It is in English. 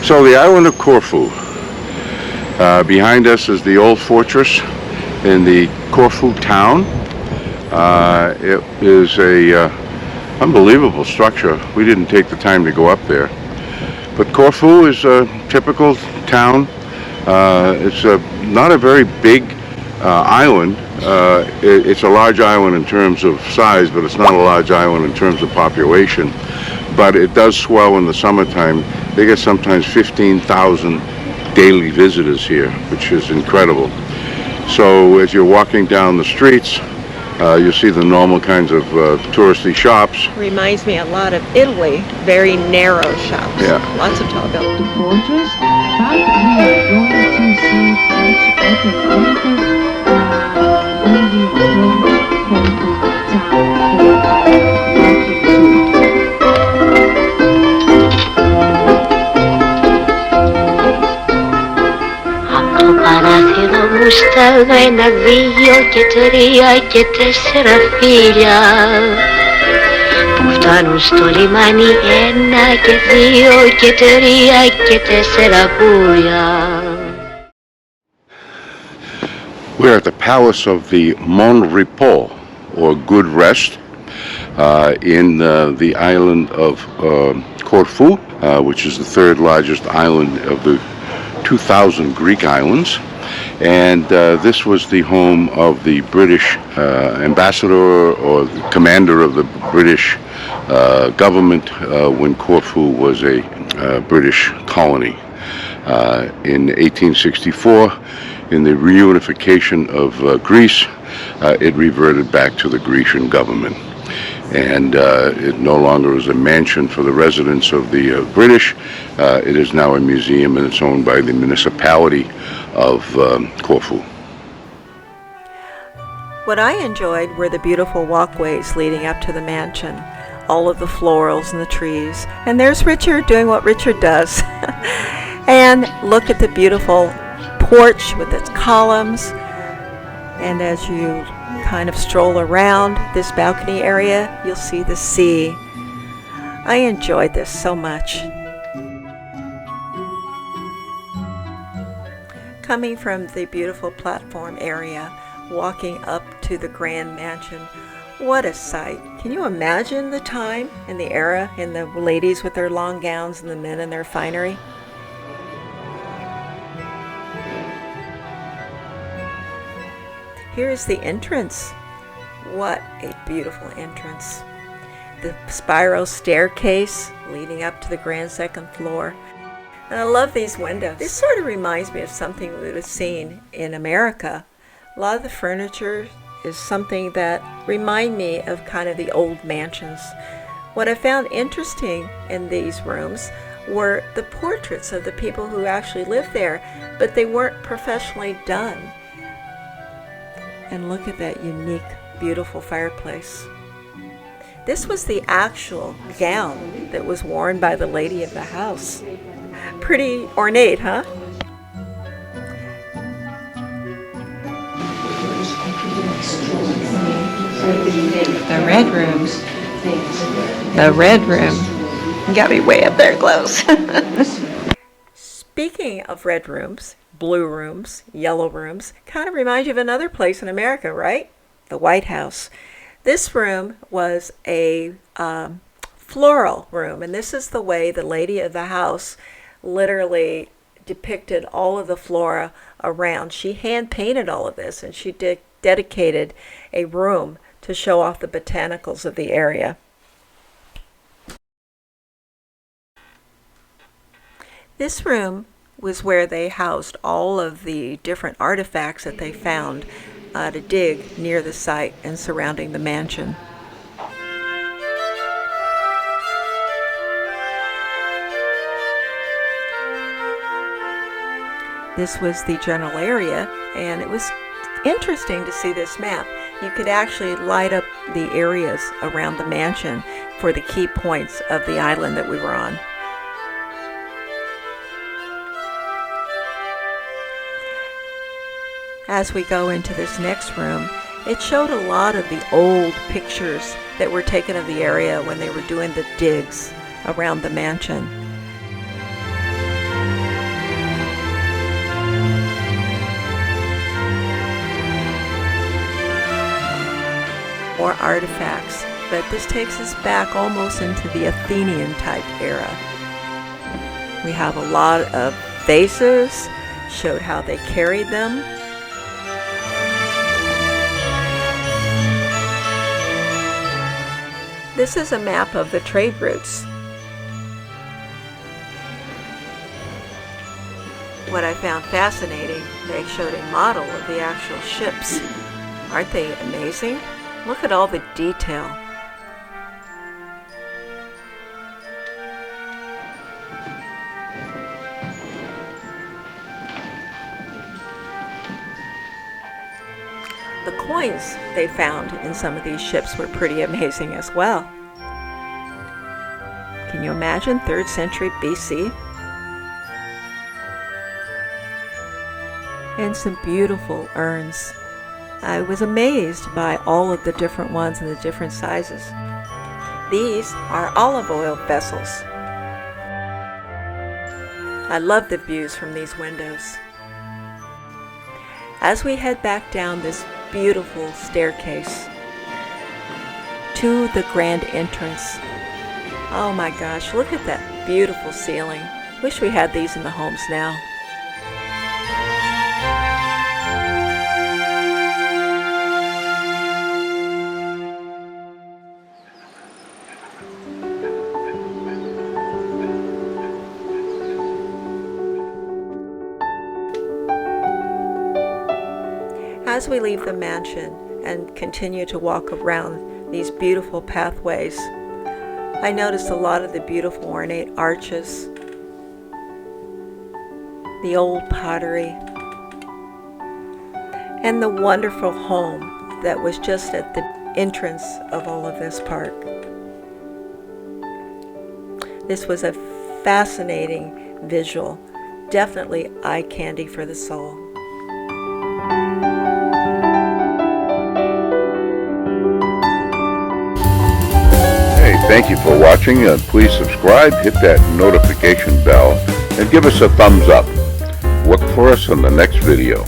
So the island of Corfu. Behind us is the old fortress in the Corfu town. It is a unbelievable structure. We didn't take the time to go up there. But Corfu is a typical town. It's not a very big island. It's a large island in terms of size, but it's not a large island in terms of population. But it does swell in the summertime. They get sometimes 15,000 daily visitors here, which is incredible. So as you're walking down the streets, you'll see the normal kinds of touristy shops. Reminds me a lot of Italy, very narrow shops. Yeah. Lots of tall buildings. The fortress, but we are going to see much better places when we approach Corfu town for walking tour. Παράθυρο μου στέλνω 1, 2 και 3 και 4 φίλια που φτάνουν στο λιμάνι 1 και 2 και 3 και 4 πουλιά. We're at the palace of the Mon Repose, or Good Rest, in the island of Corfu, which is the third largest island of the 2,000 Greek islands. And this was the home of the British ambassador or the commander of the British government when Corfu was a British colony. In 1864, in the reunification of Greece, it reverted back to the Grecian government. And it no longer is a mansion for the residents of the British. It is now a museum, and it's owned by the municipality of Corfu. What I enjoyed were the beautiful walkways leading up to the mansion, all of the florals and the trees. And there's Richard doing what Richard does. And look at the beautiful porch with its columns. And as you kind of stroll around this balcony area, you'll see the sea. I enjoyed this so much. Coming from the beautiful platform area, walking up to the grand mansion, what a sight. Can you imagine the time and the era and the ladies with their long gowns and the men in their finery? Here's the entrance. What a beautiful entrance. The spiral staircase leading up to the grand second floor. And I love these windows. This sort of reminds me of something we would have seen in America. A lot of the furniture is something that remind me of kind of the old mansions. What I found interesting in these rooms were the portraits of the people who actually lived there, but they weren't professionally done. And look at that unique, beautiful fireplace. This was the actual gown that was worn by the lady of the house. Pretty ornate, huh? The red room. The red room. You got me way up there close. Speaking of red rooms, blue rooms, yellow rooms, kind of reminds you of another place in America, right? The White House. This room was a floral room, and this is the way the lady of the house literally depicted all of the flora around. She hand painted all of this, and she dedicated a room to show off the botanicals of the area. This room was where they housed all of the different artifacts that they found to dig near the site and surrounding the mansion. This was the general area, and it was interesting to see this map. You could actually light up the areas around the mansion for the key points of the island that we were on. As we go into this next room, it showed a lot of the old pictures that were taken of the area when they were doing the digs around the mansion. more artifacts, but this takes us back almost into the Athenian type era. We have a lot of vases, showed how they carried them. This is a map of the trade routes. What I found fascinating, they showed a model of the actual ships. Aren't they amazing? Look at all the detail. The coins they found in some of these ships were pretty amazing as well. Can you imagine 3rd century BC? And some beautiful urns. I was amazed by all of the different ones and the different sizes. These are olive oil vessels. I love the views from these windows. As we head back down this beautiful staircase to the grand entrance, oh my gosh, look at that beautiful ceiling. Wish we had these in the homes now. As we leave the mansion and continue to walk around these beautiful pathways, I noticed a lot of the beautiful ornate arches, the old pottery, and the wonderful home that was just at the entrance of all of this park. This was a fascinating visual, definitely eye candy for the soul. Thank you for watching. Please subscribe, hit that notification bell, and give us a thumbs up. Look for us in the next video.